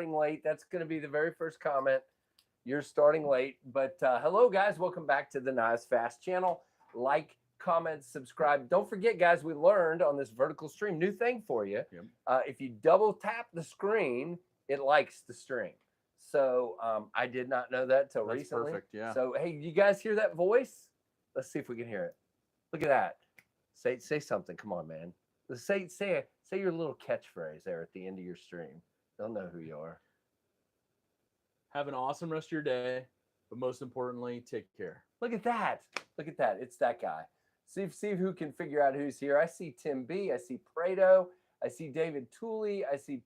starting late. That's going to be the very first comment. You're starting late. But hello, guys. Welcome back to the KnivesFAST channel. Like, comment, subscribe. Don't forget, guys, we learned on this vertical stream, new thing for you. Yep. If you double tap the screen, it likes the stream. So I did not know that till recently. Perfect, yeah. So, hey, you guys hear that voice? Let's see if we can hear it. Look at that. Say something. Come on, man. Say your little catchphrase there at the end of your stream. They'll know who you are. Have an awesome rest of your day, but most importantly, take care. Look at that. Look at that. It's that guy. See who can figure out who's here. I see Tim B. I see Prado. I see David Tooley. I see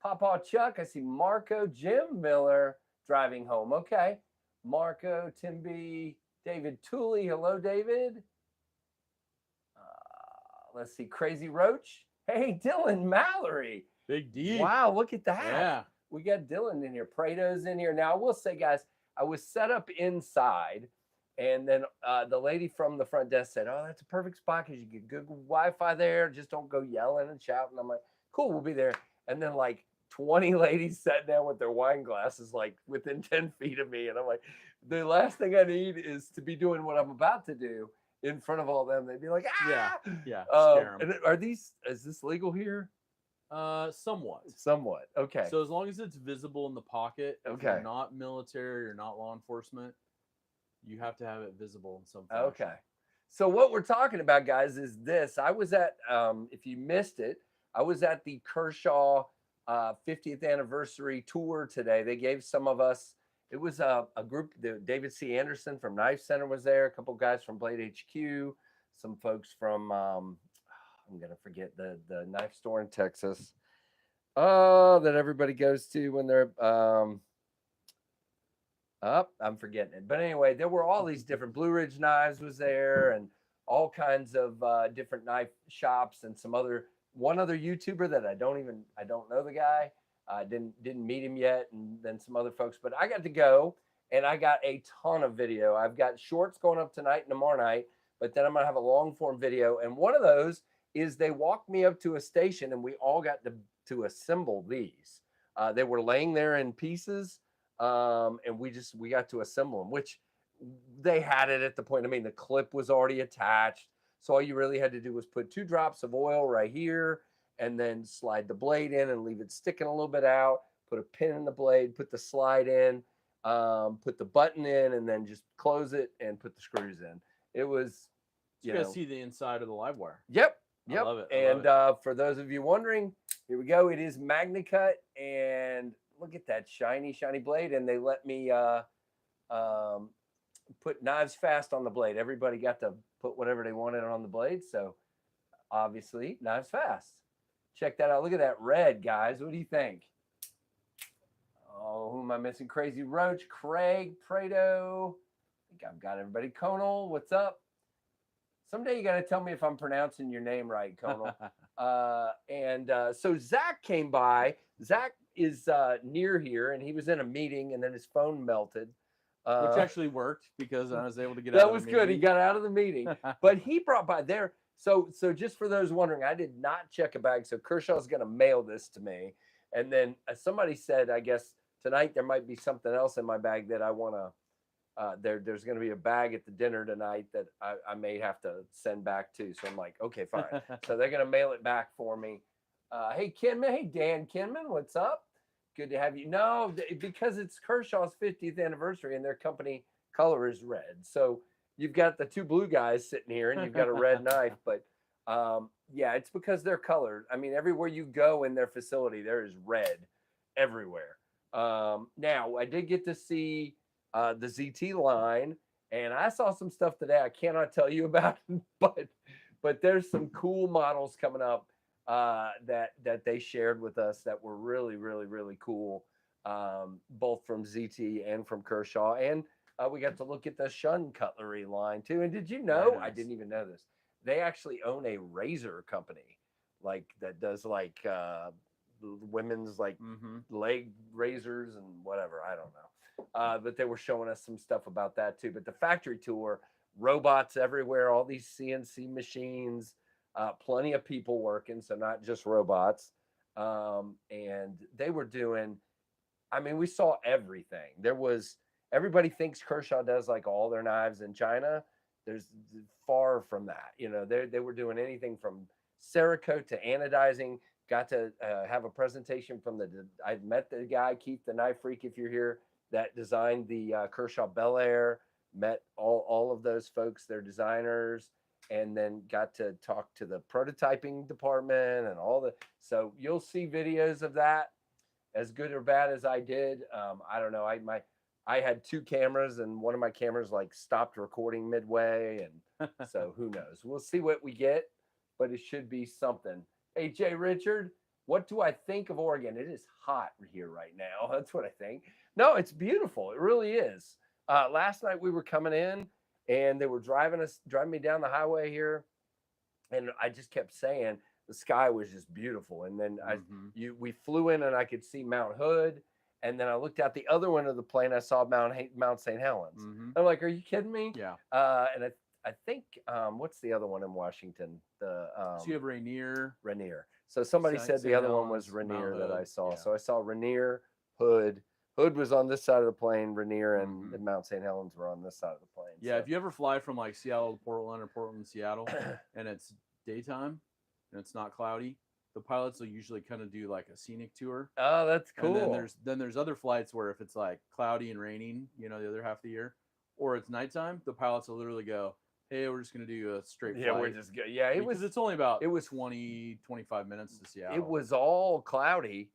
Papa Chuck. I see Marco. Jim Miller driving home. Okay. Marco, Tim B. David Tooley. Hello, David. Let's see. Crazy Roach. Hey, Dylan Mallory. Big D. Wow, look at that. Yeah. We got Dylan in here. Prado's in here. Now, I will say, guys, I was set up inside, and then the lady from the front desk said, oh, that's a perfect spot because you get good Wi-Fi there. Just don't go yelling and shouting. I'm like, cool, we'll be there. And then, like, 20 ladies sat down with their wine glasses, like, within 10 feet of me. And I'm like, the last thing I need is to be doing what I'm about to do in front of all them. They'd be like, ah! Yeah. Scare 'em. And is this legal here? Somewhat. Okay. So as long as it's visible in the pocket, if Okay. you're not military or not law enforcement, you have to have it visible in some fashion. Okay. So what we're talking about, guys, is this. I was at, if you missed it, I was at the Kershaw 50th anniversary tour today. They gave some of us, it was a group, David C. Anderson from Knife Center was there, a couple guys from Blade HQ, some folks from, I'm going to forget the knife store in Texas that everybody goes to when they're, I'm forgetting it. But anyway, there were all these different, Blue Ridge Knives was there and all kinds of different knife shops and one other YouTuber that I don't know the guy. Didn't meet him yet, and then some other folks. But I got to go, and I got a ton of video. I've got shorts going up tonight and tomorrow night, but then I'm going to have a long form video. And one of those is they walked me up to a station, and we all got to assemble these. They were laying there in pieces, and we got to assemble them, which they had it at the point. I mean, the clip was already attached. So all you really had to do was put 2 drops of oil right here and then slide the blade in and leave it sticking a little bit out, put a pin in the blade, put the slide in, put the button in, and then just close it and put the screws in. It was, you guys see the inside of the Livewire. Yep. I love it. And for those of you wondering, here we go. It is Magna Cut, and look at that shiny, shiny blade. And they let me put KnivesFAST on the blade. Everybody got to put whatever they wanted on the blade. So obviously KnivesFAST. Check that out. Look at that red, guys. What do you think? Oh, who am I missing? Crazy Roach, Craig, Prado. I think I've got everybody. Conal, what's up? Someday you got to tell me if I'm pronouncing your name right, Conal. So Zach came by. Zach is near here, and he was in a meeting, and then his phone melted. Which actually worked because I was able to get out of the meeting. That was good. He got out of the meeting. But he brought by there. So just for those wondering, I did not check a bag. So Kershaw's going to mail this to me. And then somebody said, I guess tonight there might be something else in my bag that I want to, there's going to be a bag at the dinner tonight that I may have to send back too. So I'm like, okay, fine. So they're going to mail it back for me. Hey, Kinman. Hey, Dan Kinman. What's up? Good to have you. No, because it's Kershaw's 50th anniversary and their company color is red. So you've got the 2 blue guys sitting here and you've got a red knife. But yeah, it's because they're colored. I mean, everywhere you go in their facility, there is red everywhere. Now, I did get to see the ZT line, and I saw some stuff today I cannot tell you about, but there's some cool models coming up that they shared with us that were really, really, really cool, both from ZT and from Kershaw. And we got to look at the Shun cutlery line too. And did you know, nice. I didn't even know this, they actually own a razor company like that does like women's like leg razors and whatever. I don't know. But they were showing us some stuff about that too. But the factory tour, robots everywhere, all these CNC machines, plenty of people working, so not just robots. And they were doing I mean, we saw everything. Everybody thinks Kershaw does like all their knives in China. There's far from that. You know, they were doing anything from Cerakote to anodizing. Got to have a presentation from I met the guy, Keith the Knife Freak, if you're here, that designed the Kershaw Bel Air. Met all of those folks, their designers, and then got to talk to the prototyping department and so you'll see videos of that, as good or bad as I did. I don't know. I had 2 cameras and one of my cameras like stopped recording midway, and so who knows? We'll see what we get, but it should be something. Hey, Jay Richard, what do I think of Oregon? It is hot here right now. That's what I think. No, it's beautiful. It really is. Last night we were coming in and they were driving me down the highway here, and I just kept saying the sky was just beautiful. And then we flew in and I could see Mount Hood, and then I looked out the other one of the plane. I saw Mount St. Helens. I'm like, are you kidding me? Yeah. And I think what's the other one in Washington? So you have Rainier. So somebody said the other one was Rainier that I saw. Yeah. So I saw Rainier, Hood. Hood was on this side of the plane. Rainier and Mount St. Helens were on this side of the plane. Yeah, so if you ever fly from like Seattle to Portland or Portland to Seattle, and it's daytime and it's not cloudy, the pilots will usually kind of do like a scenic tour. Oh, that's cool. And then there's other flights where if it's like cloudy and raining, you know, the other half of the year, or it's nighttime, the pilots will literally go, hey, we're just going to do a straight flight. Yeah, we're just good. Yeah, it's only about 20-25 minutes to Seattle. It was all cloudy,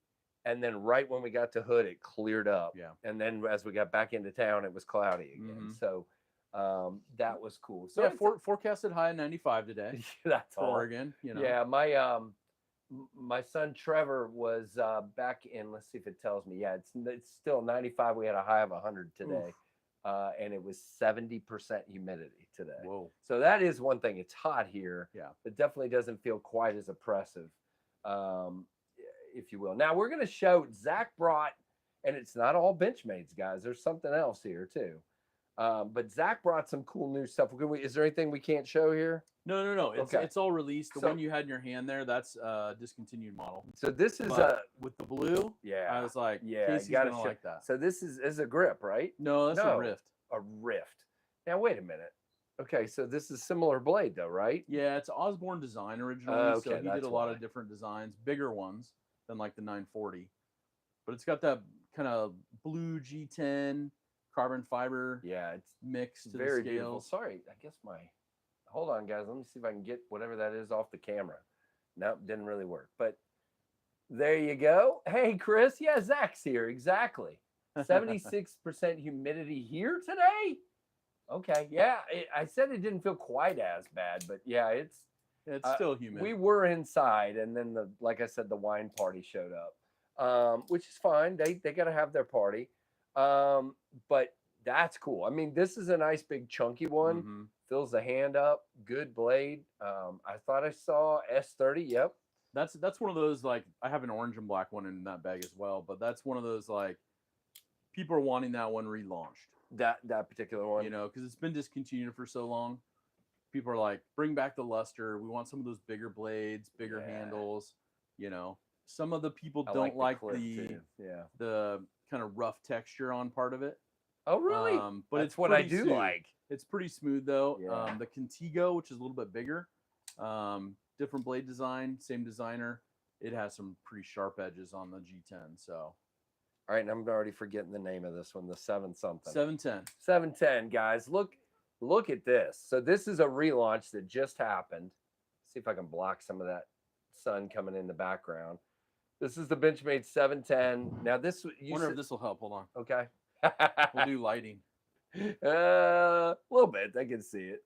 and then right when we got to Hood, it cleared up. Yeah. And then as we got back into town, it was cloudy again. So that was cool. So yeah, forecasted high of 95 today. That's for Oregon. You know. Yeah, my son Trevor was back in. Let's see if it tells me. Yeah, it's still 95. We had a high of 100 today. And it was 70% humidity today. Whoa. So that is one thing. It's hot here. Yeah. It definitely doesn't feel quite as oppressive, if you will. Now we're going to show Zach brought, and it's not all Benchmade's, guys. There's something else here too. But Zach brought some cool new stuff. Is there anything we can't show here? No. It's all released. The one you had in your hand there, that's a discontinued model. So this is with the blue. Yeah. I was like, yeah, Casey's gonna like that. So this is a grip, right? No, that's a Rift. A Rift. Now wait a minute. Okay, so this is similar blade though, right? Yeah, it's Osborne design originally. Okay, so he did a lot of different designs, bigger ones than like the 940. But it's got that kind of blue G10 carbon fiber. Yeah, it's mixed to very the scales. Beautiful. Sorry, I guess hold on, guys. Let me see if I can get whatever that is off the camera. Nope, didn't really work. But there you go. Hey, Chris. Yeah, Zach's here. Exactly. 76% humidity here today. Okay. Yeah, I said it didn't feel quite as bad, but yeah, it's still humid. We were inside, and then like I said, the wine party showed up, which is fine. They got to have their party. But that's cool. I mean, this is a nice big chunky one. Fills the hand up. Good blade. I thought I saw S30. Yep. That's one of those, like, I have an orange and black one in that bag as well, but that's one of those, like, people are wanting that one relaunched. That particular one. You know, because it's been discontinued for so long. People are like, bring back the luster. We want some of those bigger blades, bigger handles. You know, some of the people don't like the kind of rough texture on part of it. Oh, really? But it's what I do like. It's pretty smooth though. Yeah. The Contigo, which is a little bit bigger, different blade design, same designer. It has some pretty sharp edges on the G10. So, all right, and I'm already forgetting the name of this one. The 7-something. 710. 710, guys. Look at this. So this is a relaunch that just happened. See if I can block some of that sun coming in the background. This is the Benchmade 710. Now this. Wonder if this will help. Hold on. Okay. We'll do lighting. A little bit. I can see it.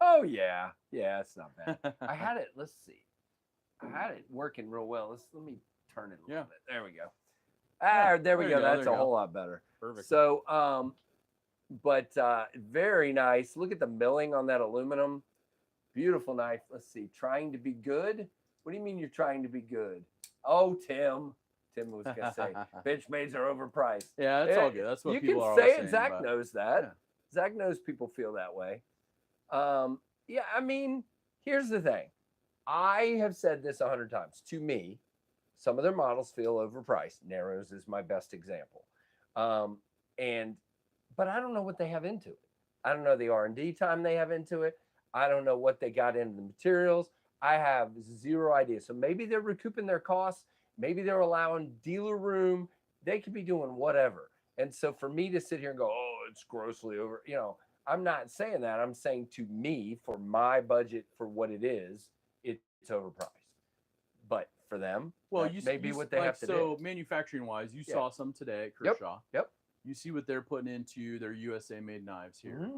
Oh yeah, it's not bad. I had it. Let's see. I had it working real well. Let me turn it a little bit. There we go. There we go. That's a whole lot better. Perfect. So, but very nice. Look at the milling on that aluminum. Beautiful knife. Let's see. Trying to be good. What do you mean you're trying to be good? Oh, Tim was gonna say Benchmades are overpriced. Yeah, that's all good. That's what people are saying. You can say it. Zach knows that. Yeah. Zach knows people feel that way. Yeah, I mean, here's the thing. I have said this 100 times. To me, some of their models feel overpriced. Narrows is my best example. But I don't know what they have into it. I don't know the R&D time they have into it. I don't know what they got into the materials. I have zero idea. So maybe they're recouping their costs. Maybe they're allowing dealer room. They could be doing whatever. And so for me to sit here and go, oh, it's grossly over, I'm not saying that. I'm saying to me, for my budget, for what it is, it's overpriced. But for them, well, maybe what they have to do. So manufacturing wise, you saw some today at Kershaw. Yep. You see what they're putting into their USA made knives here.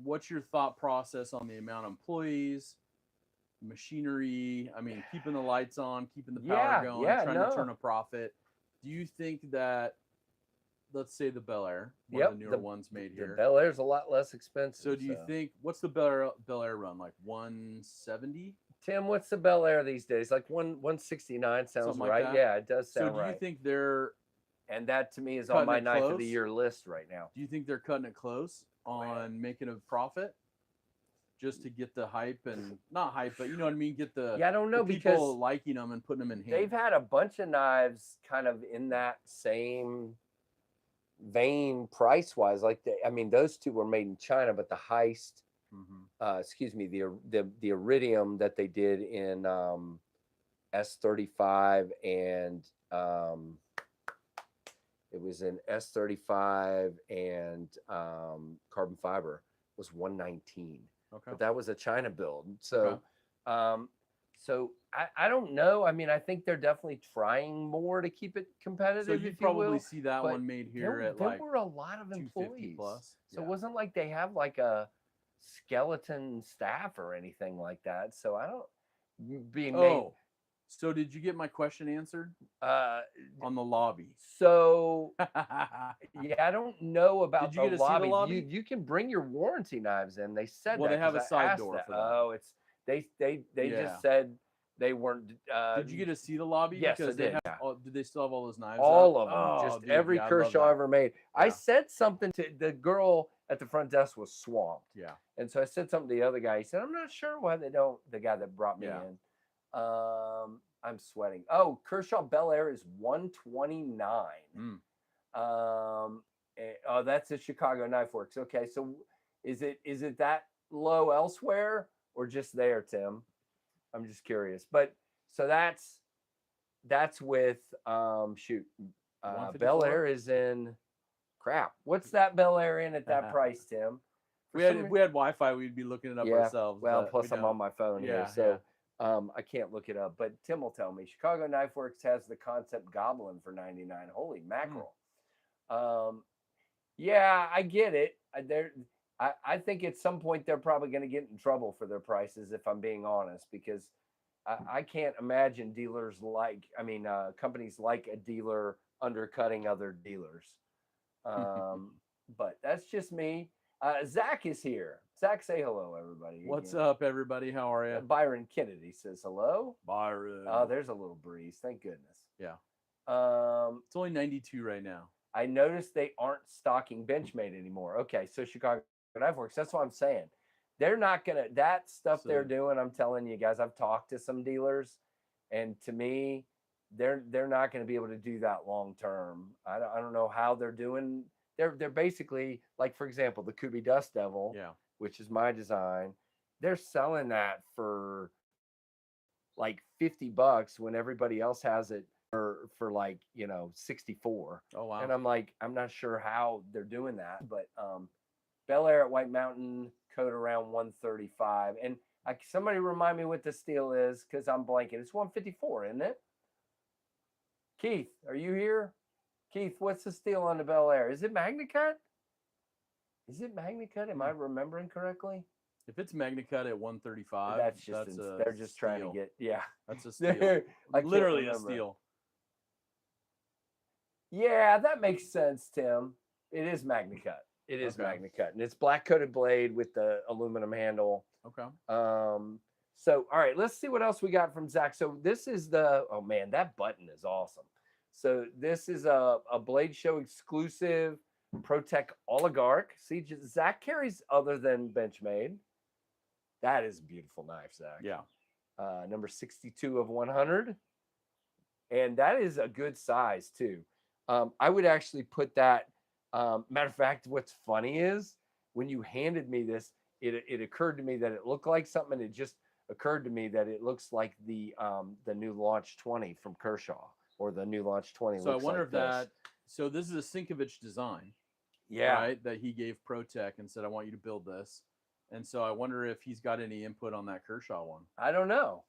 What's your thought process on the amount of employees, machinery? I mean, keeping the lights on, keeping the power going, trying to turn a profit. Do you think that, let's say the Bel Air, one of the newer ones made here. The Bel Air's a lot less expensive. So do you think, what's the Bel Air run, like 170? Tim, what's the Bel Air these days? Like 169 sounds Something right. Like that? Yeah, it does sound right. So do you think they're... And that to me is on my knife of the year list right now. Do you think they're cutting it close on making a profit? Just to get the hype and not hype, but you know what I mean? Get the I don't know, people because liking them and putting them in hand. They've had a bunch of knives kind of in that same vein price wise. Like those two were made in China, but the Heist, the Iridium that they did in S35 and it was in S35 and carbon fiber was 119. Okay. But that was a China build. So, so I don't know. I mean, I think they're definitely trying more to keep it competitive. So you probably see that one made here at like there were a lot of employees. Plus. So it wasn't like they have like a skeleton staff or anything like that. So I don't So did you get my question answered? On the lobby. So I don't know about did you get to see the lobby? You can bring your warranty knives in. They said they have a side door for that. Oh, it's they just said they weren't. Did you get to see the lobby? Yes, because I did. Did they still have all those knives? All of them. Just every Kershaw ever made. Yeah. I said something to the girl at the front desk was swamped. Yeah. And so I said something to the other guy. He said, I'm not sure why they don't. The guy that brought me in. I'm sweating. Oh, Kershaw Bel Air is 129. That's at Chicago Knife Works. Okay, so is it that low elsewhere or just there, Tim? I'm just curious. But so that's with Bel Air is in crap. What's that Bel Air in at that price, Tim? We had Wi-Fi, we'd be looking it up ourselves. Well, plus I'm on my phone here, so I can't look it up. But Tim will tell me. Chicago Knife Works has the Concept Goblin for $99. Holy mackerel! I get it. I think at some point they're probably going to get in trouble for their prices, if I'm being honest, because I can't imagine companies like a dealer undercutting other dealers. But that's just me. Zach is here. Zach, say hello, everybody. What's up, everybody? How are you? Byron Kennedy says hello. Byron. Oh, there's a little breeze. Thank goodness. Yeah. It's only 92 right now. I noticed they aren't stocking Benchmade anymore. Okay, so Chicago Knife Works. That's what I'm saying. They're not gonna that stuff they're doing. I'm telling you guys. I've talked to some dealers, and to me, they're not going to be able to do that long term. I don't know how they're doing. They're basically like, for example, the Kubi Dust Devil, which is my design. They're selling that for like $50 when everybody else has it for like 64. Oh wow! And I'm like, I'm not sure how they're doing that, but Bel Air at White Mountain code around 135. And somebody remind me what the steel is because I'm blanking. It's 154, isn't it? Keith, are you here? Keith, what's the steel on the Bel Air? Is it MagnaCut? Is it MagnaCut? Am I remembering correctly? If it's MagnaCut at 135, they're just trying to get That's a steal. Literally a steal. Yeah, that makes sense, Tim. It is MagnaCut. It is MagnaCut, and it's black coated blade with the aluminum handle. Okay. So all right, let's see what else we got from Zach. So this is oh man, that button is awesome. So this is a Blade Show exclusive ProTech Oligarch. See, Zach carries other than Benchmade. That is a beautiful knife, Zach. Yeah. Number 62 of 100. And that is a good size too. I would actually put that. Matter of fact, what's funny is when you handed me this, it occurred to me that it looked like something. It just occurred to me that it looks like the new Launch 20 from Kershaw, or the new Launch 20. So I wonder if that. So this is a Sinkovich design, right? That he gave ProTech and said, "I want you to build this." And so I wonder if he's got any input on that Kershaw one. I don't know.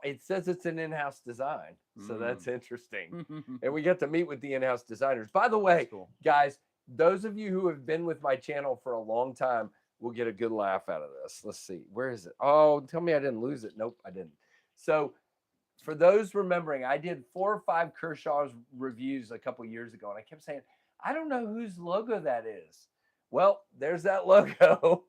It says it's an in-house design. So that's interesting. And we get to meet with the in-house designers. By the way, cool. Guys, those of you who have been with my channel for a long time will get a good laugh out of this. Let's see. Where is it? Oh, tell me I didn't lose it. Nope, I didn't. So for those remembering, I did 4 or 5 Kershaw's reviews a couple years ago, and I kept saying, I don't know whose logo that is. Well, there's that logo.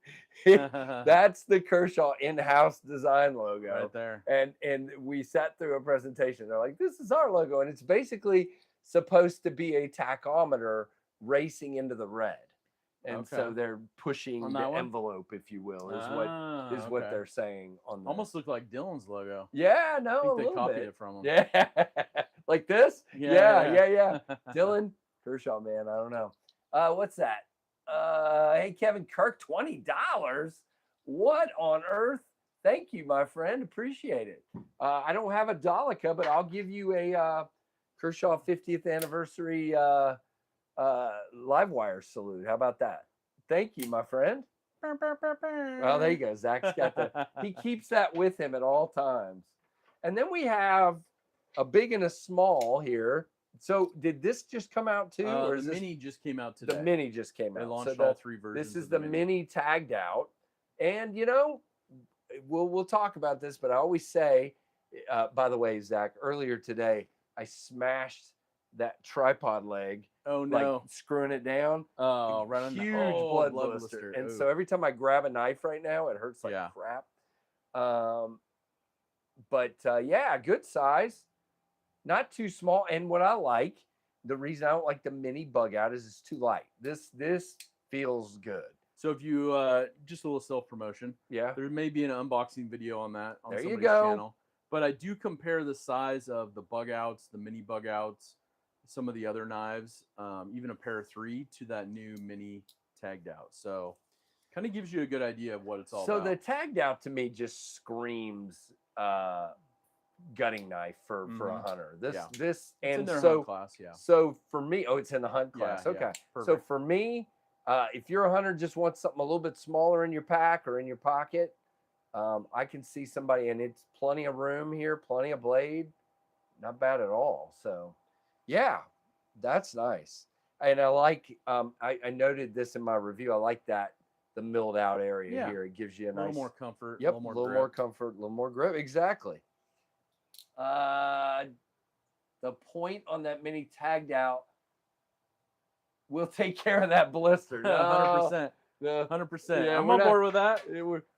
That's the Kershaw in-house design logo right there. And we sat through a presentation. They're like, this is our logo. And it's basically supposed to be a tachometer racing into the red. And so they're pushing the envelope, if you will, is what they're saying on the. Almost looked like Dylan's logo. Yeah, no, I think they copied it from him. Yeah. Like this? Yeah. Dylan Kershaw, man. I don't know. What's that? Hey, Kevin Kirk, $20. What on earth? Thank you, my friend. Appreciate it. I don't have a Dolica, but I'll give you a Kershaw 50th anniversary Livewire salute. How about that? Thank you, my friend. Well, there you go. Zach's got he keeps that with him at all times. And then we have a big and a small here. So did this just come out too? Or is the mini just came out today? The mini just came out. They launched all 3 versions. This is the mini tagged out. And you know, we'll talk about this, but I always say, by the way, Zach, earlier today, I smashed that tripod leg. Oh no! Like screwing it down. Oh, right on the huge blood blister. And so every time I grab a knife right now, it hurts like crap. But yeah, good size. Not too small. And what I like, the reason I don't like the mini bug out is it's too light. This feels good. So if you just a little self promotion, there may be an unboxing video on that on somebody's channel. But I do compare the size of the bug outs, the mini bug outs, some of the other knives, even a pair of 3 to that new mini tagged out. So kind of gives you a good idea of what it's all about. So the tagged out to me just screams gutting knife for a hunter. This and it's in their so hunt class, So for me, it's in the hunt class. Okay. So for me, if you're a hunter, just want something a little bit smaller in your pack or in your pocket, I can see somebody, and it's plenty of room here, plenty of blade, not bad at all. So yeah, that's nice. And I like I noted this in my review. I like that the milled out area here. It gives you a little more comfort, a little more comfort, a little more grip. Exactly. The point on that mini tagged out will take care of that blister. 100%. 100%. Yeah, I'm on board with that.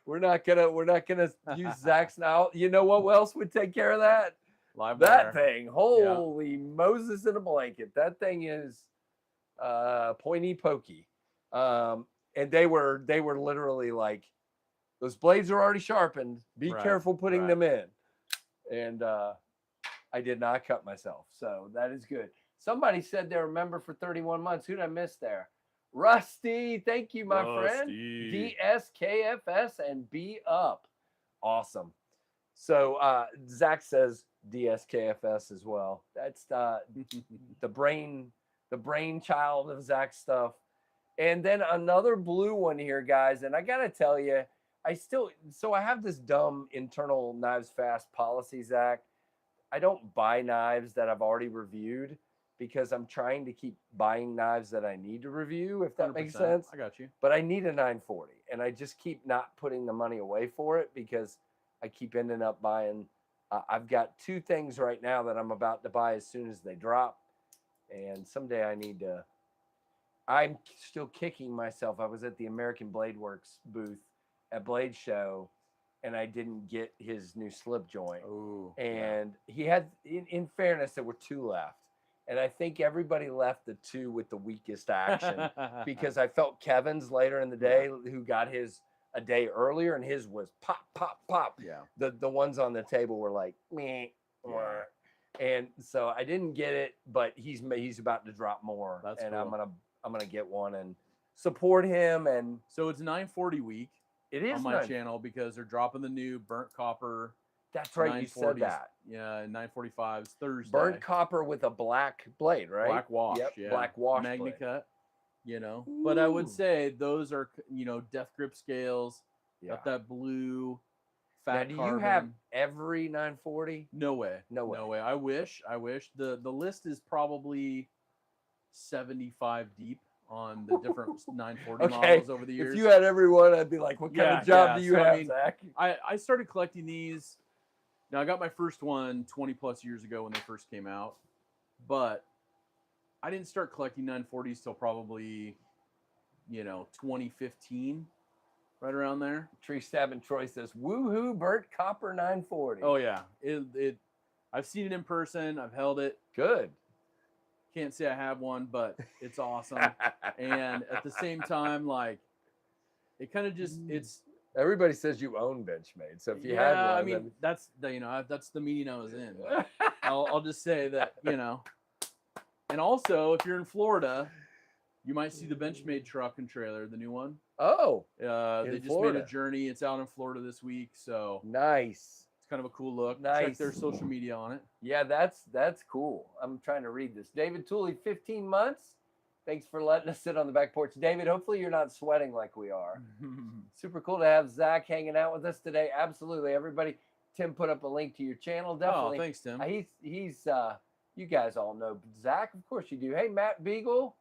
We're not gonna use Zach's now. You know what else would take care of that? Livewire. That thing. Holy Moses in a blanket. That thing is pointy pokey. And they were literally like, those blades are already sharpened. Be careful putting them in. And I did not cut myself. So that is good. Somebody said they're a member for 31 months. Who did I miss there? Rusty. Thank you, my friend. DSKFS and B up. Awesome. So Zach says DSKFS as well. That's the brainchild of Zach's stuff. And then another blue one here, guys. And I got to tell you, I have this dumb internal KnivesFAST policy, Zach. I don't buy knives that I've already reviewed because I'm trying to keep buying knives that I need to review, if that makes sense. I got you. But I need a 940, and I just keep not putting the money away for it because I keep ending up buying. I've got 2 things right now that I'm about to buy as soon as they drop, and someday I need to. I'm still kicking myself. I was at the American Blade Works booth at Blade Show, and I didn't get his new slip joint. Ooh, and he had, in fairness, there were 2 left. And I think everybody left the 2 with the weakest action because I felt Kevin's later in the day who got his a day earlier, and his was pop, pop, pop. Yeah. The ones on the table were like, meh. And so I didn't get it, but he's about to drop more. That's and cool. I'm gonna get one and support him. And so it's 940 week. It is on my channel because they're dropping the new burnt copper. That's right, you said that. Yeah, 945s Thursday. Burnt copper with a black blade, right? Black wash. Yep, yeah. Black wash. Magna cut. You know, Ooh. But I would say those are, you know, death grip scales. Yeah. Got that blue fat now, do carbon. you have every 940? No way. No way. No way. I wish. The list is probably 75 deep on the different 940 models over the years. If you had every one, I'd be like, what kind of job do you have, Zach? I started collecting these. Now, I got my first one 20 plus years ago when they first came out, but I didn't start collecting 940s till probably, you know, 2015, right around there. Tree Stabbing Troy says, woohoo, burnt copper 940. Oh, yeah. I've seen it in person. I've held it. Good. Can't say I have one, but it's awesome. And at the same time, like, it kind of just, it's. Everybody says you own Benchmade, so if you had one, I mean, that's the meeting I was in. I'll just say that, you know. And also, if you're in Florida, you might see the Benchmade truck and trailer, the new one. Oh, they just made a journey. It's out in Florida this week, so nice. It's kind of a cool look. Nice. Check their social media on it. Yeah, that's cool. I'm trying to read this. David Tooley, 15 months. Thanks for letting us sit on the back porch. David, hopefully you're not sweating like we are. Super cool to have Zach hanging out with us today. Absolutely. Everybody, Tim put up a link to your channel. Definitely. Oh, thanks, Tim. He's you guys all know Zach. Of course you do. Hey, Matt Beagle.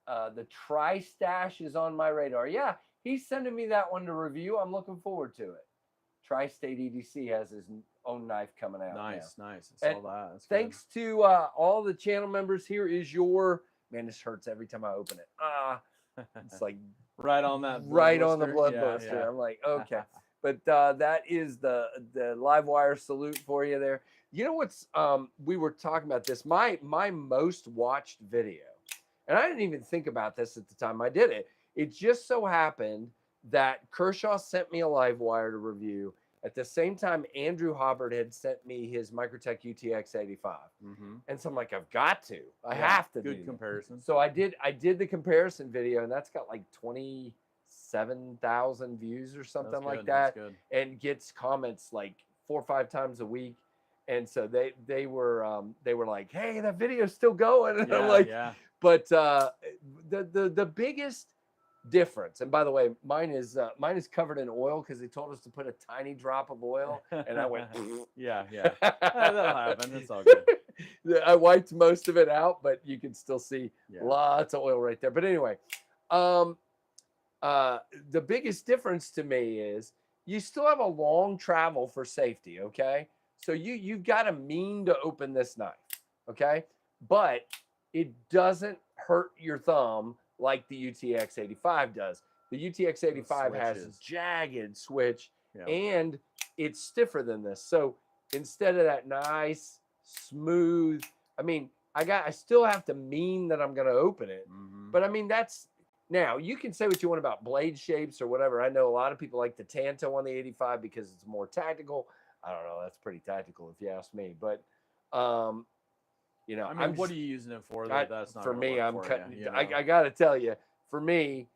The Tri-Stash is on my radar. Yeah, he's sending me that one to review. I'm looking forward to it. Tri-State EDC has his own knife coming out. Nice. I saw that. That's thanks good. to all the channel members. Here is your, man, this hurts every time I open it. It's like right on that. Right on the blood blister. Yeah. I'm like, okay. But that is the Livewire salute for you there. You know what's, we were talking about this, my most watched video, and I didn't even think about this at the time I did it. It just so happened that Kershaw sent me a Livewire to review. At the same time, Andrew Hobbard had sent me his Microtech UTX 85. And so I'm like, I've got to. I have to. Good comparison. So I did the comparison video, and that's got like 27,000 views or something like that. And gets comments like 4 or 5 times a week. And so they were like, hey, that video's still going. And I'm like, but the biggest difference, and by the way, mine is covered in oil because they told us to put a tiny drop of oil, and I went yeah that'll happen. It's all good. I wiped most of it out, but you can still see lots of oil right there. But anyway, the biggest difference to me is you still have a long travel for safety. Okay, so you've got a mean to open this knife, okay, but it doesn't hurt your thumb like the UTX 85 does. The UTX 85 has a jagged switch, and it's stiffer than this. So instead of that nice, smooth, I mean, I still have to mean that I'm going to open it. But I mean, now you can say what you want about blade shapes or whatever. I know a lot of people like the Tanto on the 85 because it's more tactical. I don't know. That's pretty tactical if you ask me. But, you know, I mean, what are you using it for? That's not for me. I'm cutting. You know? I got to tell you, for me,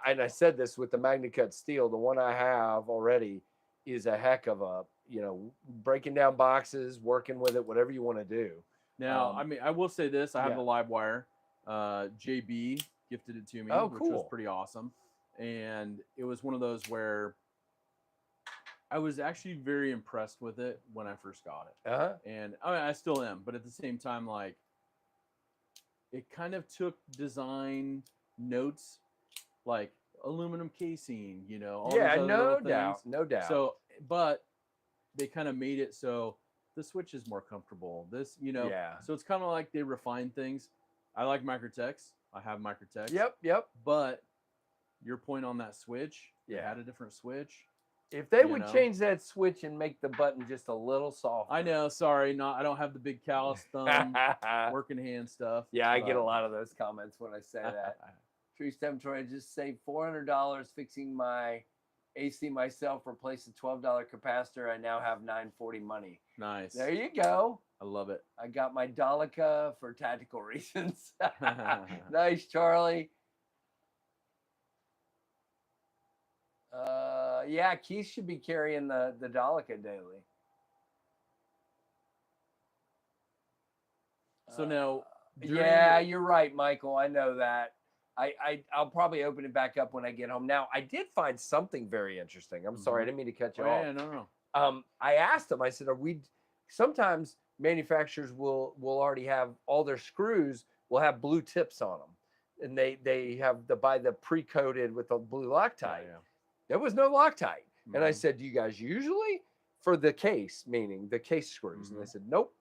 and I said this with the Magna Cut steel, the one I have already is a heck of a, you know, breaking down boxes, working with it, whatever you want to do. Now, I mean, I will say this: I have the Livewire. JB gifted it to me, which was pretty awesome, and it was one of those where I was actually very impressed with it when I first got it. And I mean, I still am, but at the same time, like, it kind of took design notes, like aluminum casing, you know. All no doubt. So, but they kind of made it so the switch is more comfortable. This, you know, so it's kind of like they refine things. I like Microtechs. I have Microtechs. Yep. But your point on that switch, it had a different switch. If they would change that switch and make the button just a little softer. I know, sorry, I don't have the big callous thumb, working hand stuff. Yeah, I get a lot of those comments when I say that. Tree Stem Troy just saved $400 fixing my AC myself, replaced a $12 capacitor. I now have $940 money. Nice. There you go. I love it. I got my Dolica for tactical reasons. Nice, Charlie. Yeah, Keith should be carrying the Dolica daily. So now, yeah, you're right, Michael. I know that. I'll probably open it back up when I get home. Now, I did find something very interesting. I'm sorry, I didn't mean to cut you off. Yeah, no. I asked him. I said, sometimes manufacturers will already have all their screws will have blue tips on them, and they have buy the pre-coated with the blue Loctite. Yeah. There was no Loctite, and I said, do you guys usually for the case, meaning the case screws? And they said, nope.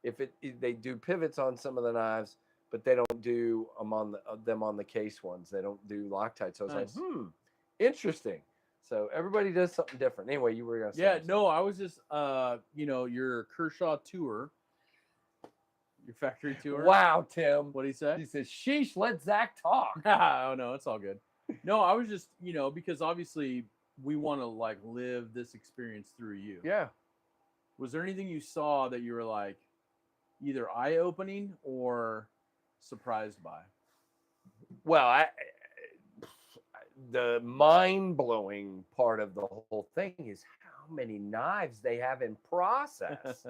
If they do pivots on some of the knives, but they don't do them on the case ones. They don't do Loctite. So I was like, interesting. So everybody does something different. Anyway, you were gonna say something. No, I was just your Kershaw tour, your factory tour. Wow, Tim. What did he say? He says, sheesh, let Zach talk. Oh no, it's all good. No, I was just, because obviously we want to like live this experience through you. Yeah. Was there anything you saw that you were like either eye-opening or surprised by? Well, the mind-blowing part of the whole thing is how many knives they have in process.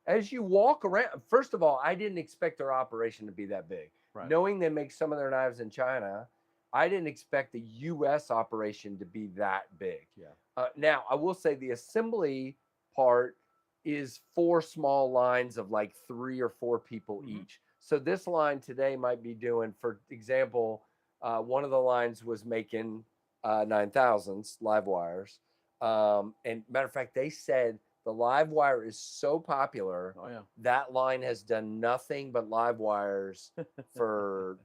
As you walk around, first of all, I didn't expect their operation to be that big. Right. Knowing they make some of their knives in China, I didn't expect the U.S. operation to be that big. Yeah. Now, I will say the assembly part is 4 small lines of like 3 or 4 people each. So this line today might be doing, for example, one of the lines was making 9000s live wires. And matter of fact, they said the live wire is so popular. Oh, yeah. That line has done nothing but live wires for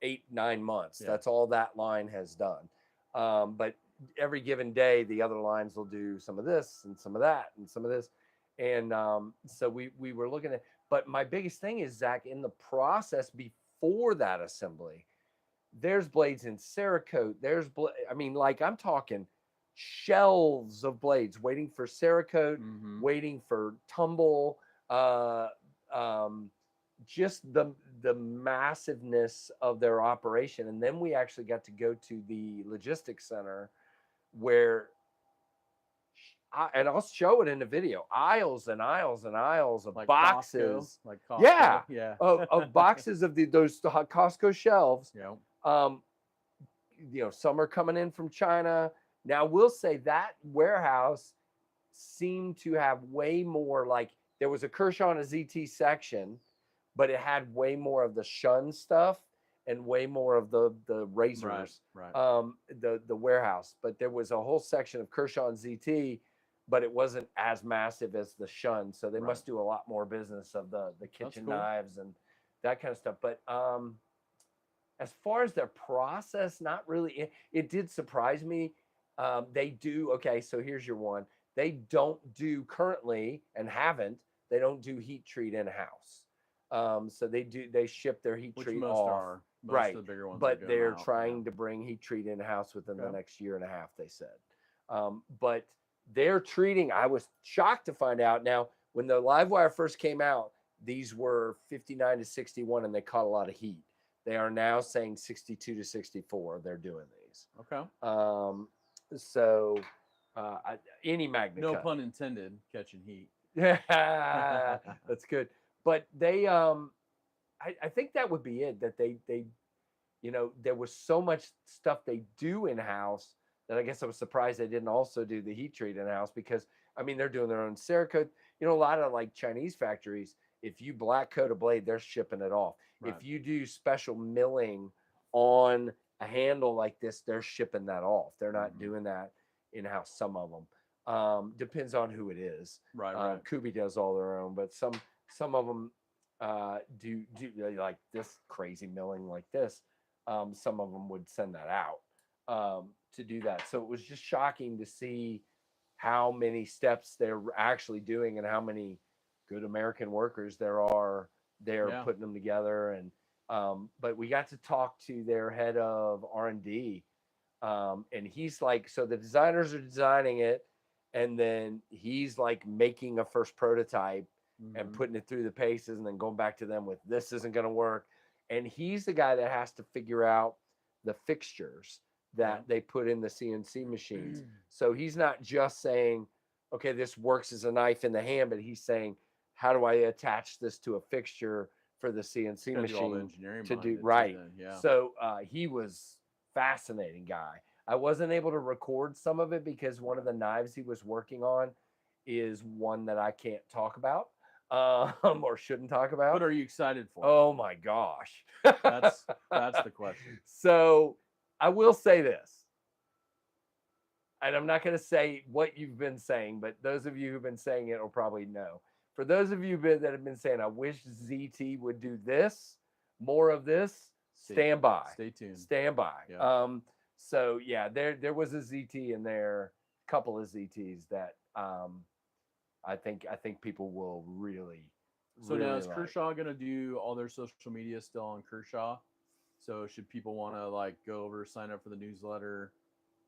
8-9 months. Yeah. That's all that line has done. But every given day, the other lines will do some of this and some of that and some of this. And so we were looking at, but my biggest thing is, Zach, in the process before that assembly, there's blades in Cerakote. I'm talking shelves of blades waiting for Cerakote, waiting for tumble, just the massiveness of their operation. And then we actually got to go to the logistics center where, and I'll show it in the video, aisles and aisles and aisles of like boxes. Costco, like Costco. Yeah. of boxes of those Costco shelves. Yeah. Some are coming in from China. Now, we'll say that warehouse seemed to have way more, like there was a Kershaw and a ZT section, but it had way more of the Shun stuff and way more of the razors. Right. The warehouse, but there was a whole section of Kershaw and ZT, but it wasn't as massive as the Shun. So they must do a lot more business of the kitchen knives and that kind of stuff. But as far as their process, not really. It did surprise me. They do, okay, so here's your one. They don't do currently, and haven't, they don't do heat treat in-house. So they ship their heat treat off. Most of the bigger ones, but they're trying to bring heat treat in-house within the next year and a half, they said. But they're treating, I was shocked to find out. Now, when the Livewire first came out, these were 59 to 61 and they caught a lot of heat. They are now saying 62 to 64. They're doing these. Okay. So any magnet no cut. pun intended, catching heat. Yeah, that's good. But they, I think that would be it. That they, there was so much stuff they do in house that I guess I was surprised they didn't also do the heat treat in house, because they're doing their own Cerakote. A lot of like Chinese factories, if you black coat a blade, they're shipping it off. Right. If you do special milling on a handle like this, they're shipping that off. They're not doing that in house. Some of them depends on who it is. Right. Kubi does all their own, but some of them do like this crazy milling like this. Some of them would send that out to do that. So it was just shocking to see how many steps they're actually doing and how many good American workers there are there putting them together. And but we got to talk to their head of R&D And he's like, so the designers are designing it, and then he's like making a first prototype and putting it through the paces, and then going back to them with, this isn't going to work. And he's the guy that has to figure out the fixtures that they put in the CNC machines. So he's not just saying, okay, this works as a knife in the hand, but he's saying, how do I attach this to a fixture for the CNC machine to do right? So he was fascinating guy. I wasn't able to record some of it because one of the knives he was working on is one that I can't talk about. Or shouldn't talk about. What are you excited for? Oh my gosh. That's the question. So I will say this, and I'm not going to say what you've been saying, but those of you who've been saying it will probably know. For those of you that have been saying, I wish ZT would do this, more of this, stand by. Stay tuned. Stand by. Yeah. So yeah, there was a ZT in there, a couple of ZTs that I think people will really. So now is Kershaw gonna do all their social media still on Kershaw? So should people want to like go over, sign up for the newsletter,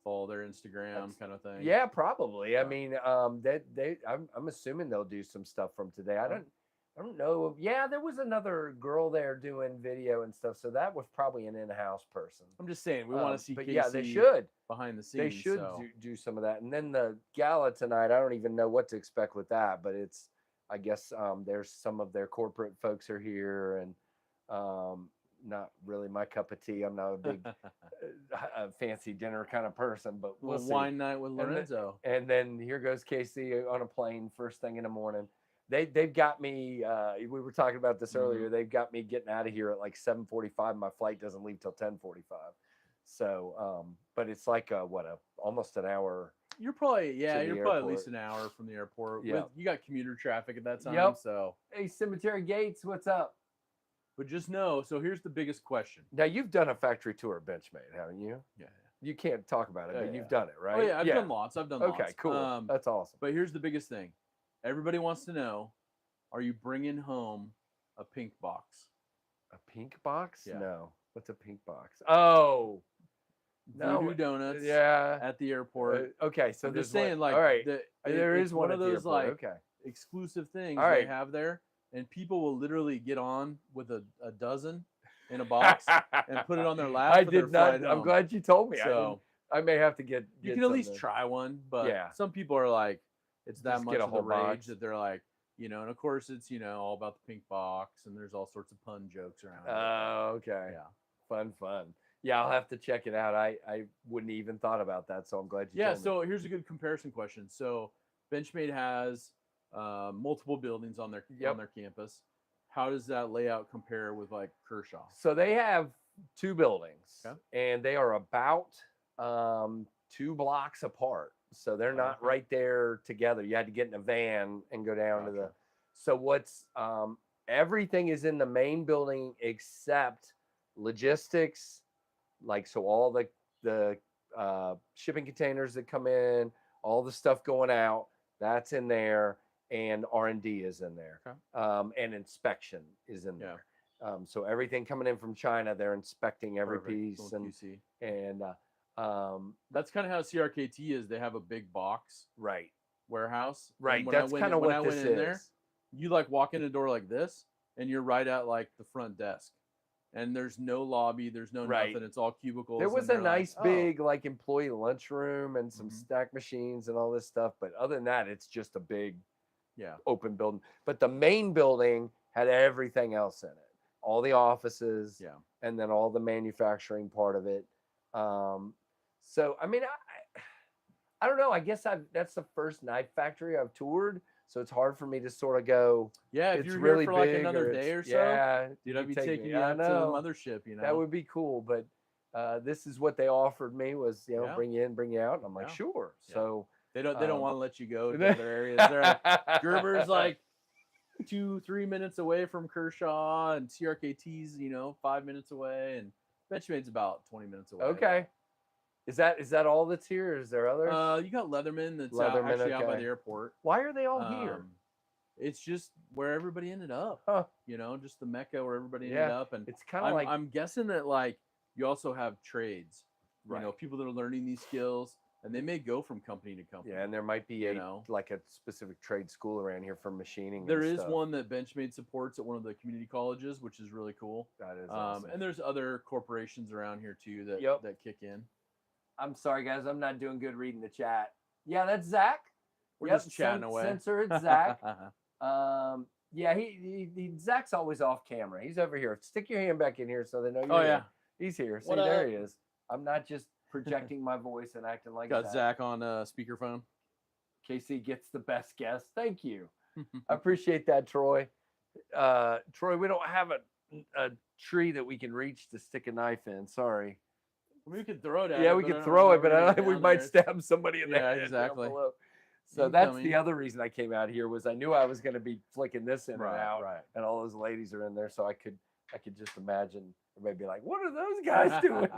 follow their Instagram kind of thing? Yeah, probably. I mean, I'm assuming they'll do some stuff from today. I don't know. Yeah, there was another girl there doing video and stuff, so that was probably an in-house person. I'm just saying we want to see. But Casey yeah, they should behind the scenes. They should do some of that. And then the gala tonight, I don't even know what to expect with that, but it's, I guess there's some of their corporate folks are here, and not really my cup of tea. I'm not a big fancy dinner kind of person, but we'll see. Wine night with Lorenzo. And then here goes Casey on a plane first thing in the morning. They've got me. We were talking about this earlier. They've got me getting out of here at like 7:45. My flight doesn't leave till 10:45. So, but it's like almost an hour. You're probably at least an hour from the airport. Yeah, you got commuter traffic at that time. Yep. So hey, Cemetery Gates, what's up? But just know. So here's the biggest question. Now you've done a factory tour at Benchmade, haven't you? Yeah. You can't talk about it, but you've done it, right? Oh yeah, I've done lots. Okay, cool. That's awesome. But here's the biggest thing. Everybody wants to know: are you bringing home a pink box? A pink box? Yeah. No. What's a pink box? Oh, Voodoo Donuts. Yeah. At the airport. Okay, so I'm just saying, like, all right, there is one of those like exclusive things they have there, and people will literally get on with a dozen in a box and put it on their lap. I did not. I'm glad you told me. So I may have to get. You can at least try one, but some people are like, it's that much of the rage that they're like, and of course it's all about the pink box, and there's all sorts of pun jokes around. Oh, okay. Yeah, fun. Yeah, I'll have to check it out. I wouldn't even thought about that, so I'm glad you. Yeah. So here's a good comparison question. So Benchmade has multiple buildings on their campus. How does that layout compare with like Kershaw? So they have 2 buildings, and they are about 2 blocks apart. So they're not right there together. You had to get in a van and go down to the. So what's everything is in the main building except logistics, like so all the shipping containers that come in, all the stuff going out, that's in there, and R&D is in there, and inspection is in there. So everything coming in from China, they're inspecting every piece, and that's kind of how CRKT is. They have a big box warehouse. Right. That's kind of what this is. There, you like walk in the door like this, and you're right at like the front desk. And there's no lobby, there's no nothing. It's all cubicles. There was a nice big like employee lunchroom and some snack machines and all this stuff. But other than that, it's just a big open building. But the main building had everything else in it. All the offices, and then all the manufacturing part of it. So I mean, I don't know. I guess that's the first knife factory I've toured. So it's hard for me to sort of go. Yeah, if you're really here for like another day or so, dude, I'd be taking you out to the mothership. That would be cool. But this is what they offered me was bring you in, bring you out, and I'm like sure. So they don't want to let you go to other areas. They're like, Gerber's like 2-3 minutes away from Kershaw, and CRKT's 5 minutes away, and Benchmade's about 20 minutes away. Okay. Is that all that's here? Is there others? You got Leatherman that's actually out by the airport. Why are they all here? It's just where everybody ended up. Just the mecca where everybody ended up. And it's kind of like I'm guessing that like you also have trades. You know, people that are learning these skills, and they may go from company to company. Yeah, and there might be like a specific trade school around here for machining. There is one that Benchmade supports at one of the community colleges, which is really cool. That is awesome. And there's other corporations around here too that that kick in. I'm sorry, guys. I'm not doing good reading the chat. Yeah, that's Zach. We're just chatting away. Censor it, Zach. Yeah, Zach's always off camera. He's over here. Stick your hand back in here so they know you're here. He's here. See, there he is. I'm not just projecting my voice and acting like got Zach on speakerphone. KC gets the best guess. Thank you. I appreciate that, Troy. Troy, we don't have a tree that we can reach to stick a knife in. Sorry. We could throw it at we could throw it, but we might stab somebody in the head. Yeah, exactly. So that's the other reason I came out here was I knew I was going to be flicking this in and out, and all those ladies are in there, so I could just imagine everybody be like, "What are those guys doing?"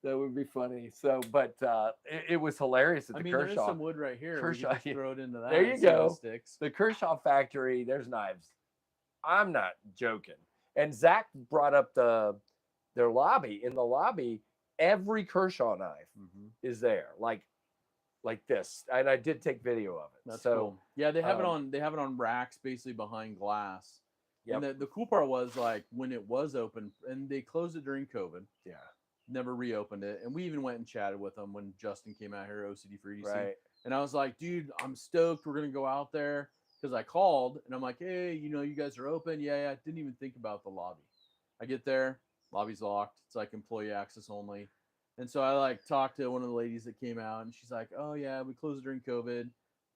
That would be funny. So, but it was hilarious at the Kershaw. There's some wood right here. Kershaw, throw it into that. There you go. The Kershaw factory. There's knives. I'm not joking. And Zach brought up their lobby. In the lobby, every Kershaw knife is there, like this. And I did take video of it. That's cool. Yeah, they have it on. They have it on racks, basically behind glass. Yep. And the cool part was like when it was open, and they closed it during COVID. Yeah. Never reopened it, and we even went and chatted with them when Justin came out here, OCD for EDC. Right. And I was like, dude, I'm stoked. We're gonna go out there because I called and I'm like, hey, you know, you guys are open. Yeah. I didn't even think about the lobby. I get there, lobby's locked. It's like employee access only. And so I like talked to one of the ladies that came out, and she's like, oh yeah, we closed it during COVID.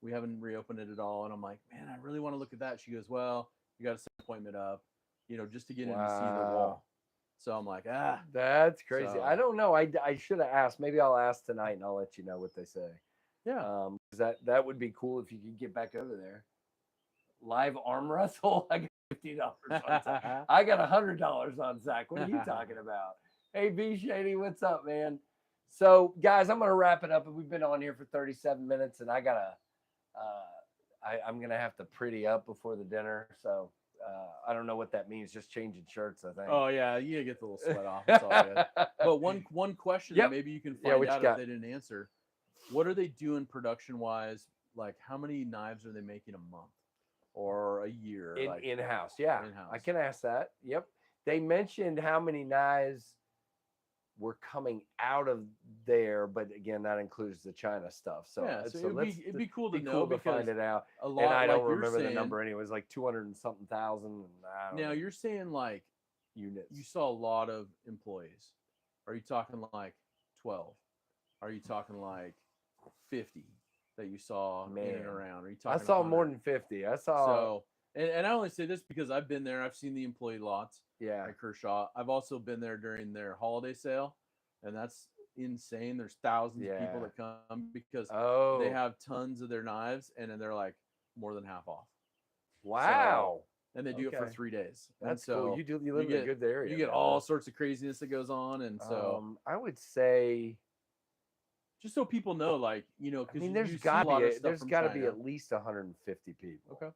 We haven't reopened it at all. And I'm like, man, I really want to look at that. She goes, well, you got to set an appointment up, you know, just to get in to see the wall. So I'm like, that's crazy. So, I don't know. I should have asked. Maybe I'll ask tonight, and I'll let you know what they say. Yeah. That would be cool if you could get back over there. Live arm wrestle. I got $50 on Zach. I got $100 on Zach. What are you talking about? Hey, B Shady, what's up, man? So, guys, I'm gonna wrap it up. We've been on here for 37 minutes, and I'm gonna have to pretty up before the dinner. So. I don't know what that means. Just changing shirts, I think. Oh yeah, you get the little sweat off. It's all good. But one question that maybe you can find out if they didn't answer: what are they doing production wise? Like, how many knives are they making a month or a year? In house, yeah. In-house. I can ask that. Yep. They mentioned how many knives were coming out of there, but again, that includes the China stuff. So, it'd be cool to know to find it out. A lot, and I don't remember the number anyway. It was like 200 and something thousand. Now you're saying like units. You saw a lot of employees. Are you talking like 12? Are you talking like 50 that you saw in and around? Are you talking? I saw 100? More than 50. I saw. So, and I only say this because I've been there. I've seen the employee lots. Yeah. At Kershaw. I've also been there during their holiday sale, and that's insane. There's thousands of people that come because they have tons of their knives, and then they're like more than half off. Wow. And they do it for 3 days. That's cool. You live in a good area. You get all sorts of craziness that goes on, and so I would say, just so people know, like, you know, because there's got to be at least 150 people. Okay.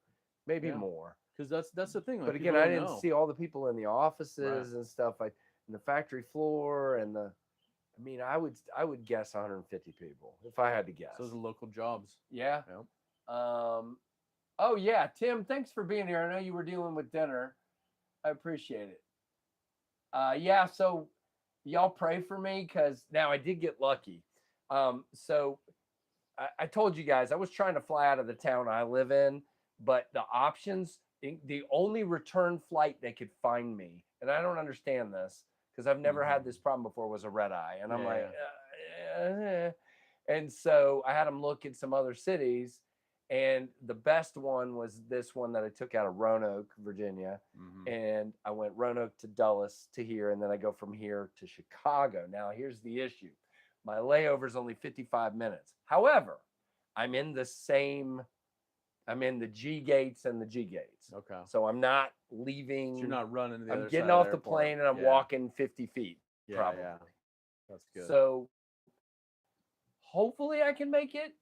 Maybe more. Because that's the thing. Like, but again, I didn't see all the people in the offices and stuff, like in the factory floor and I would guess 150 people if I had to guess. Those are local jobs. Yeah. Yep. Oh yeah, Tim, thanks for being here. I know you were dealing with dinner. I appreciate it. Yeah, so y'all pray for me because now I did get lucky. So I told you guys I was trying to fly out of the town I live in, but the options, the only return flight they could find me, and I don't understand this because I've never had this problem before, was a red eye. And I'm and so I had them look at some other cities, and the best one was this one that I took out of Roanoke, Virginia. And I went Roanoke to Dulles to here, and then I go from here to Chicago. Now, here's the issue. My layover is only 55 minutes. However, I'm in the G gates and the G gates. Okay. So I'm not leaving. So you're not running to the other I'm getting side off of the plane and I'm walking 50 feet. Probably. Yeah. That's good. So hopefully I can make it.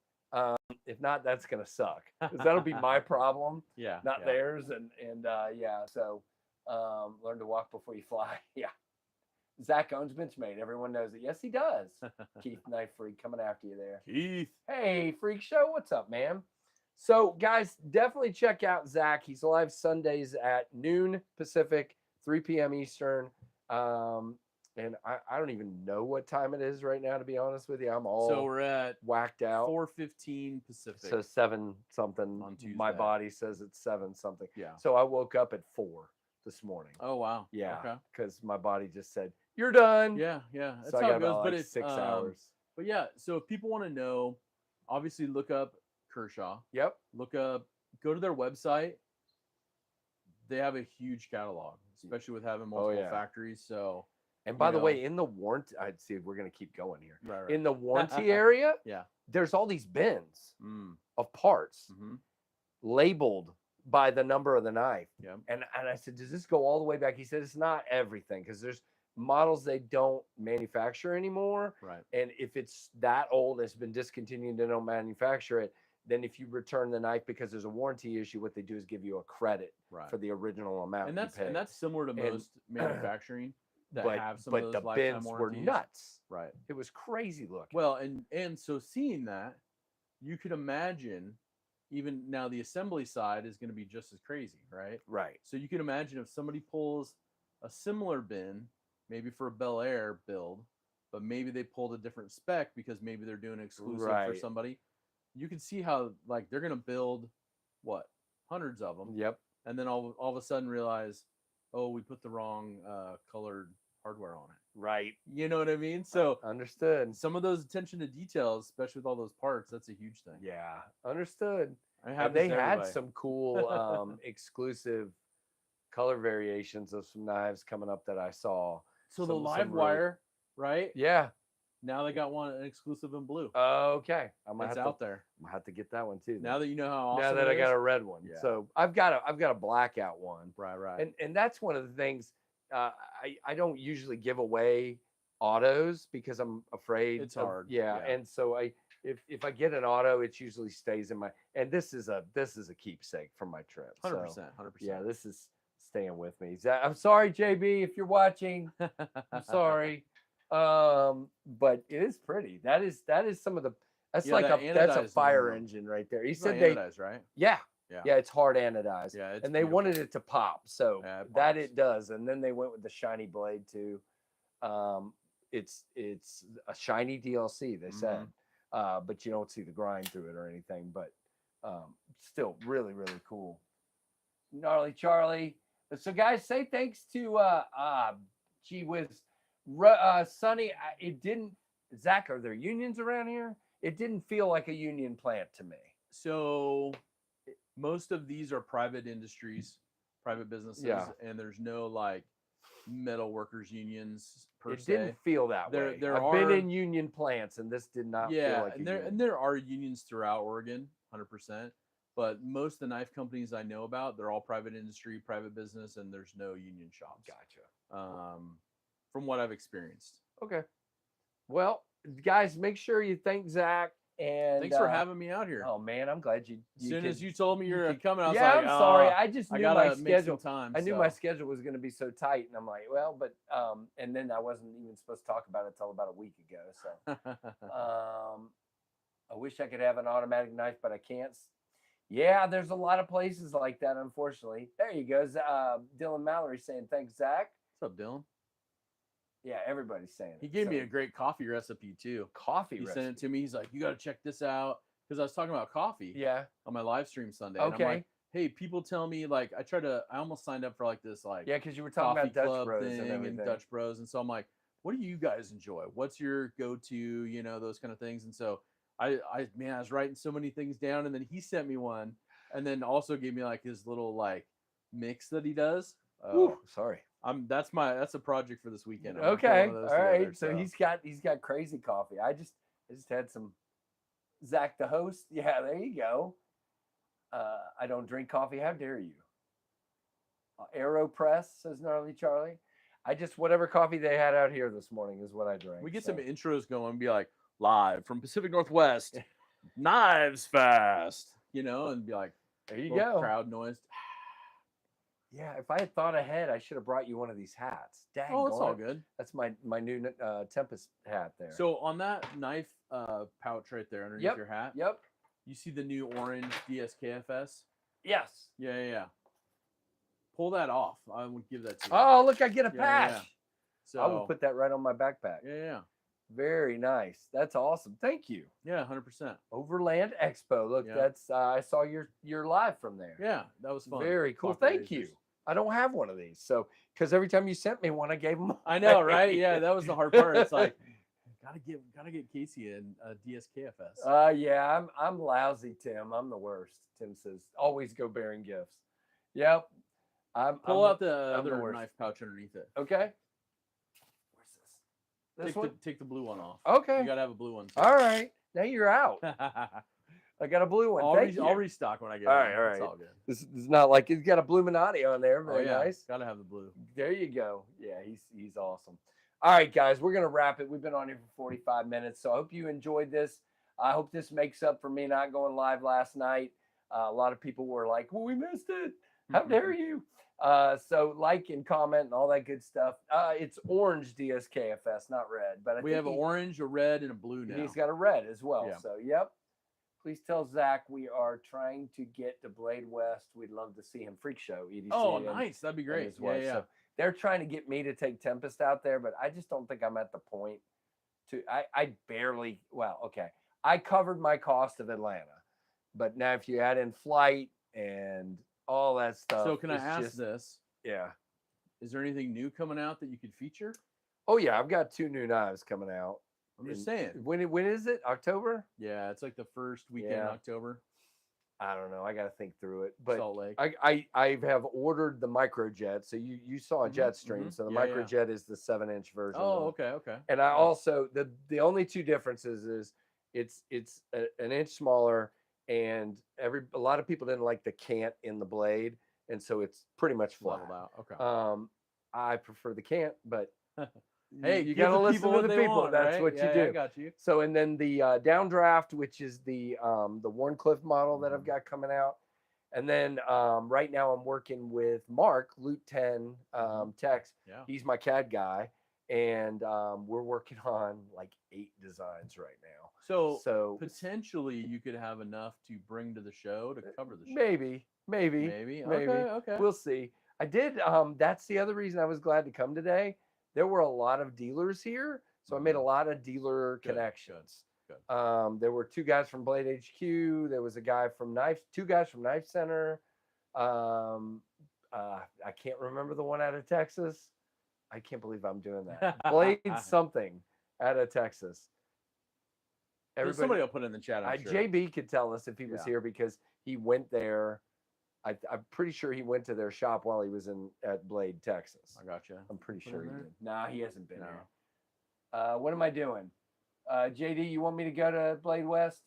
If not, that's gonna suck. Because that'll be my problem. Not theirs. And so learn to walk before you fly. Yeah. Zach owns Benchmade. Everyone knows it. Yes, he does. Keith Knife Freak coming after you there. Keith. Hey, Freak Show. What's up, man? So, guys, definitely check out Zach. He's live Sundays at noon Pacific, 3 p.m. Eastern. And I don't even know what time it is right now, to be honest with you. I'm all so we're at whacked out. 4:15 Pacific. So 7 something. On Tuesday. My body says it's 7 something. Yeah. So I woke up at 4 this morning. Oh wow. Yeah. Okay. Because my body just said, "You're done." Yeah, yeah. That's So I how got it goes. about But like it's 6 hours. But yeah, so if people want to know, obviously look up Kershaw. Yep. Go to their website. They have a huge catalog, especially with having multiple factories. So, and by the way, in the warranty, I'd see if we're going to keep going here. Right. In the warranty area, yeah, there's all these bins of parts labeled by the number of the knife. Yeah. And I said, does this go all the way back? He said, it's not everything, because there's models they don't manufacture anymore. Right. And if it's that old, it's been discontinued, they don't manufacture it. Then if you return the knife because there's a warranty issue, what they do is give you a credit for the original amount. And that's similar to most manufacturing that have some of those the lifetime bins warranties. were nuts. Right. It was crazy looking. Well, and so seeing that, you could imagine even now the assembly side is going to be just as crazy, right? Right. So you can imagine if somebody pulls a similar bin, maybe for a Bel Air build, but maybe they pulled a different spec because maybe they're doing an exclusive for somebody. You can see how like they're gonna build hundreds of them. Yep. And then all of a sudden realize, oh, we put the wrong colored hardware on it. Right. You know what I mean? So understood. Some of those attention to details, especially with all those parts, that's a huge thing. Yeah. Understood. And they had some cool exclusive color variations of some knives coming up that I saw. So the Livewire, right? Yeah. Now they got an exclusive in blue. Okay. It's out there. I'm gonna have to get that one too. Now that you know how awesome now that I got a red one. Yeah. So I've got a blackout one. Right. And that's one of the things I don't usually give away autos because I'm afraid it's hard. Yeah. And so if I get an auto, it usually stays in my, and this is a keepsake from my trip. 100%. Yeah, this is staying with me. I'm sorry, JB, if you're watching. I'm sorry. But it is pretty. That is some of the, that's that's a fire engine right there. He said anodized, right? Yeah, it's hard anodized. Yeah, and they wanted it to pop, so that it does. And then they went with the shiny blade too. It's a shiny DLC, they said, but you don't see the grind through it or anything. But still, really, really cool. Gnarly Charlie. So guys, say thanks to gee whiz. Sonny, it didn't, Zach, are there unions around here? It didn't feel like a union plant to me. So most of these are private industries, private businesses, and there's no like metal workers unions per se. It didn't feel that way. I've been in union plants, and this did not feel like and there are unions throughout Oregon, 100%. But most of the knife companies I know about, they're all private industry, private business, and there's no union shops. Gotcha. From what I've experienced. Okay. Well, guys, make sure you thank Zach. And thanks for having me out here. Oh man, I'm glad you. As soon as you told me you're coming, I was like, I'm sorry. I just knew my schedule. Time, I knew my schedule was going to be so tight, and I'm like, well, but and then I wasn't even supposed to talk about it until about a week ago. So, I wish I could have an automatic knife, but I can't. Yeah, there's a lot of places like that, unfortunately. There you go. Dylan Mallory saying thanks, Zach. What's up, Dylan? Yeah, everybody's saying it. He gave me a great coffee recipe too. He sent it to me. He's like, you got to check this out. Because I was talking about coffee on my live stream Sunday. Okay. And I'm like, hey, people tell me, like, I almost signed up for like this, like, because you were talking about Dutch Bros and Dutch Bros. And so I'm like, what do you guys enjoy? What's your go-to, you know, those kind of things. And so I was writing so many things down, and then he sent me one, and then also gave me like his little like mix that he does. Oh, sorry. That's a project for this weekend. Okay. All right. So he's got crazy coffee. I just had some Zach the host. Yeah, there you go. I don't drink coffee. How dare you? AeroPress, says Gnarly Charlie. Whatever coffee they had out here this morning is what I drank. We get some intros going and be like, live from Pacific Northwest, KnivesFAST, you know, and be like, there you go. Crowd noise. Yeah, if I had thought ahead, I should have brought you one of these hats. Dang, Oh, it's all good. That's my new Tempest hat there. So on that knife pouch right there underneath your hat. Yep. You see the new orange DSKFS? Yes. Yeah. Pull that off. I would give that to you. Oh, look, I get a patch. Yeah. So I will put that right on my backpack. Yeah. Very nice. That's awesome. Thank you. Yeah, 100%. Overland Expo. Look, that's I saw your live from there. Yeah, that was fun. Very cool. Thank you. I don't have one of these. So, because every time you sent me one, I gave them. I know, right? Yeah, that was the hard part. It's like gotta get Casey a DSKFS. Yeah, I'm lousy, Tim. I'm the worst. Tim says always go bearing gifts. Yep. Pull out the other knife pouch underneath it. Okay. Where's this? Take the blue one off. Okay. You gotta have a blue one too. All right. Now you're out. I got a blue one. I'll restock when I get it. All right. It's all good. This is not like it's got a Bluminati on there. Very nice. Gotta have the blue. There you go. Yeah, he's awesome. All right, guys, we're gonna wrap it. We've been on here for 45 minutes, so I hope you enjoyed this. I hope this makes up for me not going live last night. A lot of people were like, "Well, we missed it. How dare you?" So like and comment and all that good stuff. It's orange DSKFS, not red. But we have an orange, a red, and a blue now. He's got a red as well. Yeah. So yep. Please tell Zach we are trying to get to Blade West. We'd love to see him freak show EDC. Oh, nice. That'd be great. Yeah. So they're trying to get me to take Tempest out there, but I just don't think I'm at the point to. I barely. Well, okay. I covered my cost of Atlanta, but now if you add in flight and all that stuff. So can I ask this? Yeah. Is there anything new coming out that you could feature? Oh yeah, I've got 2 new knives coming out. I'm just saying. When is it? October? Yeah, it's like the first weekend in October. I don't know. I got to think through it. But Salt Lake. I have ordered the microjet. So you saw a jet stream. So the microjet is the 7-inch version. Oh, okay. And I also the only 2 differences is it's an inch smaller, and a lot of people didn't like the cant in the blade, and so it's pretty much flat. Out. Okay. I prefer the cant, but hey, you gotta listen to the people. Want, That's right? what you do. I got you. So, and then the downdraft, which is the Warncliffe model that I've got coming out, and then right now I'm working with Mark Loot 10 Tex. Yeah. He's my CAD guy, and we're working on like 8 designs right now. So potentially you could have enough to bring to the show to cover the show. Maybe. Okay. We'll see. I did. That's the other reason I was glad to come today. There were a lot of dealers here, so I made a lot of dealer connections. Good. There were 2 guys from Blade HQ. There was a guy from 2 guys from Knife Center. I can't remember the one out of Texas. I can't believe I'm doing that. Blade something out of Texas. Somebody will put it in the chat. I'm sure. JB could tell us if he was here because he went there. I'm pretty sure he went to their shop while he was at Blade, Texas. I gotcha. I'm pretty sure he did. Nah, he hasn't been here. What am I doing? JD, you want me to go to Blade West?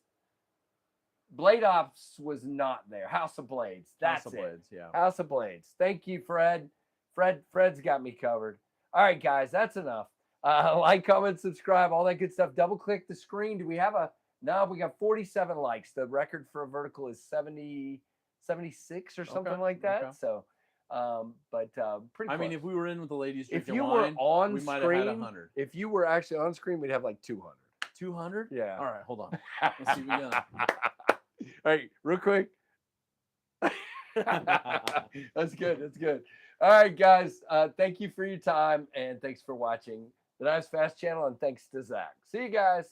Blade Ops was not there. House of Blades. That's House of Blades, yeah. House of Blades. Thank you, Fred. Fred's got me covered. All right, guys, that's enough. Like, comment, subscribe, all that good stuff. Double click the screen. Do we have no, we got 47 likes. The record for a vertical is 76 or something like that. Okay. So, pretty close. I mean, if we were in with the ladies drinking if you wine, were on we screen, might have had 100. If you were actually on screen, we'd have like 200. 200? Yeah. All right, hold on. Let's see what we got. All right, real quick. That's good. All right, guys. Thank you for your time, and thanks for watching the KnivesFAST channel, and thanks to Zach. See you guys.